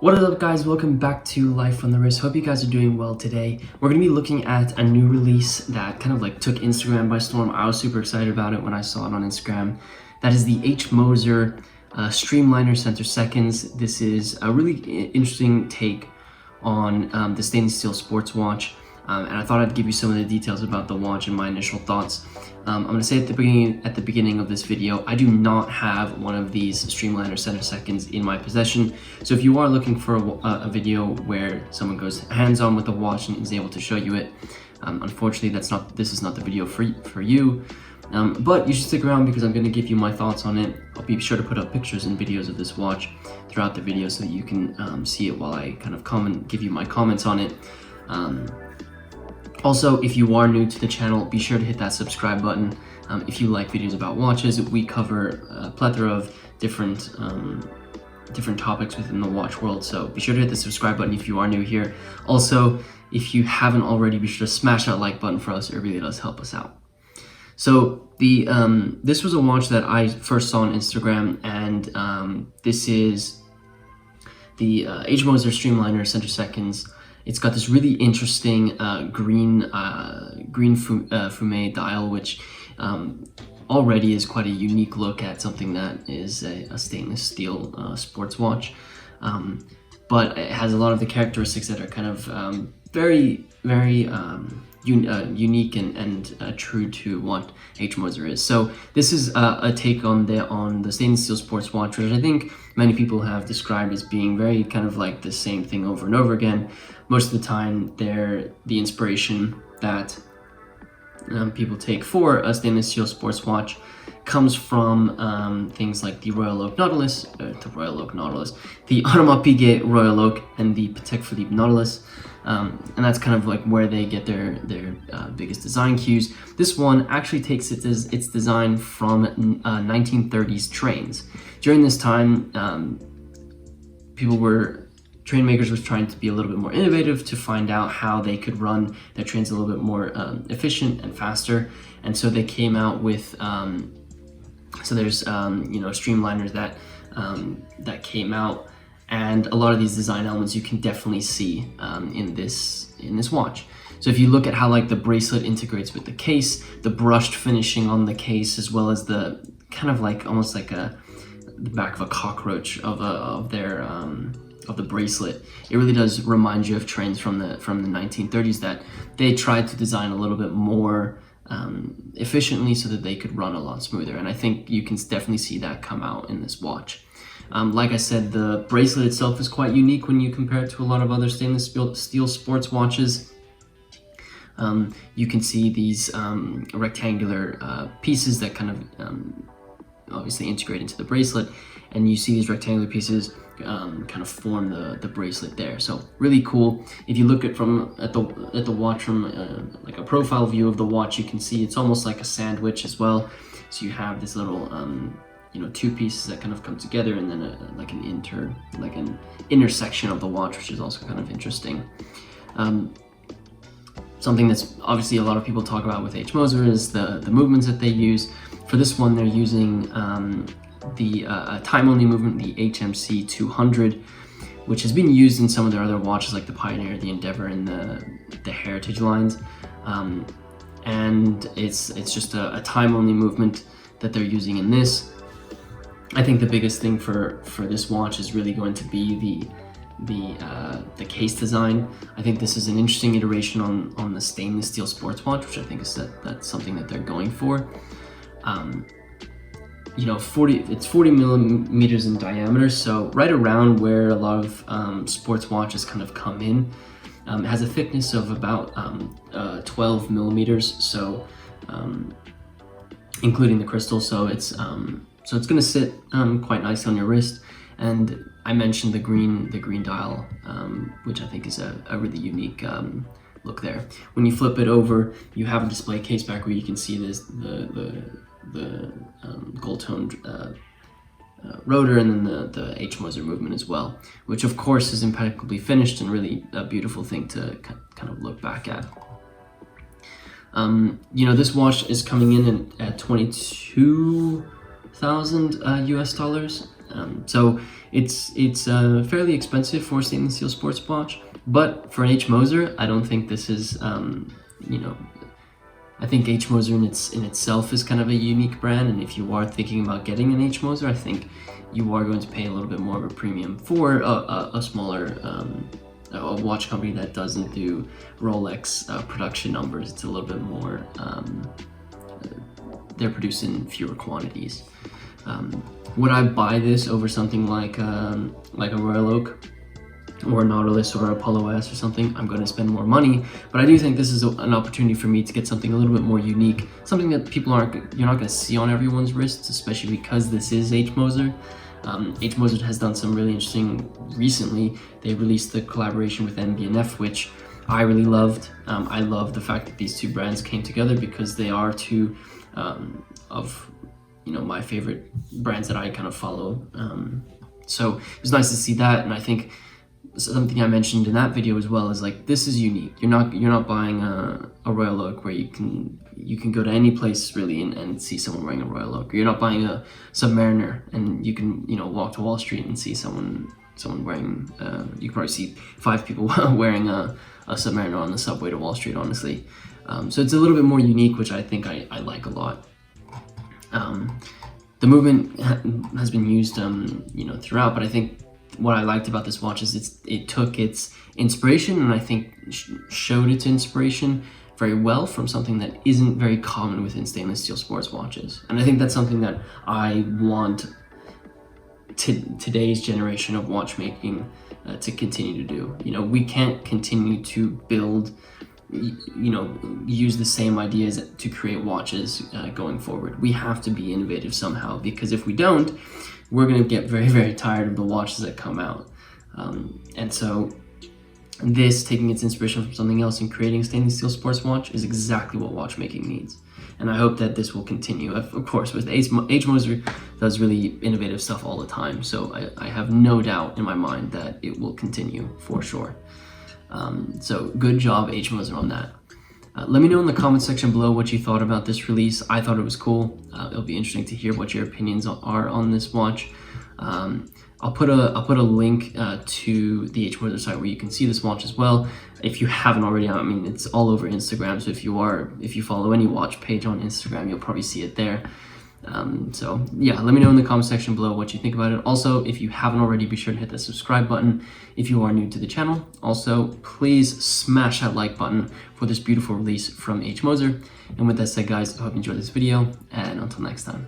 What is up, guys? Welcome back to Life on the Wrist. Hope you guys are doing well today. We're going to be looking at a new release that kind of like took Instagram by storm. I was super excited about it when I saw it on Instagram. That is the H. Moser Streamliner Center Seconds. This is a really interesting take on the stainless steel sports watch. And I thought I'd give you some of the details about the watch and my initial thoughts. I'm going to say at the beginning of this video, I do not have one of these Streamliner Center Seconds in my possession. So if you are looking for a video where someone goes hands-on with the watch and is able to show you it, unfortunately this is not the video for you. But you should stick around because I'm going to give you my thoughts on it. I'll be sure to put up pictures and videos of this watch throughout the video so that you can see it while I kind of give you my comments on it. Also, if you are new to the channel, be sure to hit that subscribe button. If you like videos about watches, we cover a plethora of different topics within the watch world, so be sure to hit the subscribe button if you are new here. Also, if you haven't already, be sure to smash that like button for us. It really does help us out. So this was a watch that I first saw on Instagram, and this is the H. Moser Streamliner Center Seconds. It's got this really interesting green fume dial, which already is quite a unique look at something that is a stainless steel sports watch. But it has a lot of the characteristics that are kind of very unique and true to what H. Moser is. So this is a take on the stainless steel sports watch, which I think many people have described as being very kind of like the same thing over and over again. Most of the time, the inspiration that people take for a stainless steel sports watch comes from things like the Royal Oak Nautilus, the Audemars Piguet Royal Oak, and the Patek Philippe Nautilus. And that's kind of like where they get their biggest design cues. This one actually takes its design from 1930s trains. During this time, train makers were trying to be a little bit more innovative to find out how they could run their trains a little bit more efficient and faster. And so they came out with, so there's Streamliners that came out. And a lot of these design elements you can definitely see in this watch. So if you look at how like the bracelet integrates with the case, the brushed finishing on the case, as well as the kind of like almost like the back of a cockroach of the bracelet, it really does remind you of trains from the 1930s that they tried to design a little bit more efficiently so that they could run a lot smoother. And I think you can definitely see that come out in this watch. Like I said, the bracelet itself is quite unique when you compare it to a lot of other stainless steel sports watches. You can see these rectangular pieces that kind of obviously integrate into the bracelet, and you see these rectangular pieces kind of form the bracelet there. So really cool. If you look at the watch from like a profile view of the watch, you can see it's almost like a sandwich as well. So you have this little two pieces that kind of come together, and then an intersection of the watch, which is also kind of interesting. Something that's obviously a lot of people talk about with H. Moser is the movements that they use. For this one, they're using the time-only movement, the HMC 200, which has been used in some of their other watches like the Pioneer, the Endeavor, and the Heritage lines. And it's just a time-only movement that they're using in this. I think the biggest thing for this watch is really going to be the case design. I think this is an interesting iteration on the stainless steel sports watch, which I think is that's something that they're going for. It's 40 millimeters in diameter, so right around where a lot of sports watches kind of come in. It has a thickness of about 12 millimeters, so including the crystal. So it's going to sit quite nicely on your wrist. And I mentioned the green dial, which I think is a really unique look there. When you flip it over, you have a display case back where you can see the gold-toned rotor, and then the H. Moser movement as well, which of course is impeccably finished and really a beautiful thing to kind of look back at. This watch is coming in at $22,000 US dollars. So it's fairly expensive for a stainless steel sports watch, but for an H. Moser, I don't think this is, you know, I think H. Moser in itself is kind of a unique brand, and if you are thinking about getting an H. Moser, I think you are going to pay a little bit more of a premium for a smaller a watch company that doesn't do Rolex production numbers. It's a little bit more, they're producing fewer quantities. Would I buy this over something like a Royal Oak or a Nautilus or Apollo S or something? I'm going to spend more money, but I do think this is an opportunity for me to get something a little bit more unique, something that you're not going to see on everyone's wrists, especially because this is H. Moser. H. Moser has done some really interesting recently. They released the collaboration with MB&F, which I really loved. I love the fact that these two brands came together because they are two of my favorite brands that I kind of follow. So it was nice to see that, and I think something I mentioned in that video as well is like, this is unique. You're not buying a Royal Oak where you can go to any place really and see someone wearing a Royal Oak. Or you're not buying a Submariner and you can walk to Wall Street and see someone wearing. You can probably see 5 people wearing a Submariner on the subway to Wall Street, honestly. So it's a little bit more unique, which I think I like a lot. The movement has been used throughout, but I think what I liked about this watch is it took its inspiration, and I think showed its inspiration very well from something that isn't very common within stainless steel sports watches. And I think that's something that I want today's generation of watchmaking to continue to do. We can't continue to build, use the same ideas to create watches going forward. We have to be innovative somehow, because if we don't, we're going to get very, very tired of the watches that come out. And so this, taking its inspiration from something else and creating a stainless steel sports watch, is exactly what watchmaking needs. And I hope that this will continue. Of course, with H. Moser does really innovative stuff all the time, so I have no doubt in my mind that it will continue for sure. So good job, H. Moser, on that. Let me know in the comment section below what you thought about this release. I thought it was cool. It'll be interesting to hear what your opinions are on this watch. I'll put a link to the H. Moser site where you can see this watch as well. If you haven't already, I mean, it's all over Instagram. So if you follow any watch page on Instagram, you'll probably see it there. So yeah, let me know in the comment section below what you think about it. Also, if you haven't already, be sure to hit that subscribe button if you are new to the channel. Also, please smash that like button for this beautiful release from H. Moser. And with that said, guys, I hope you enjoyed this video, and until next time.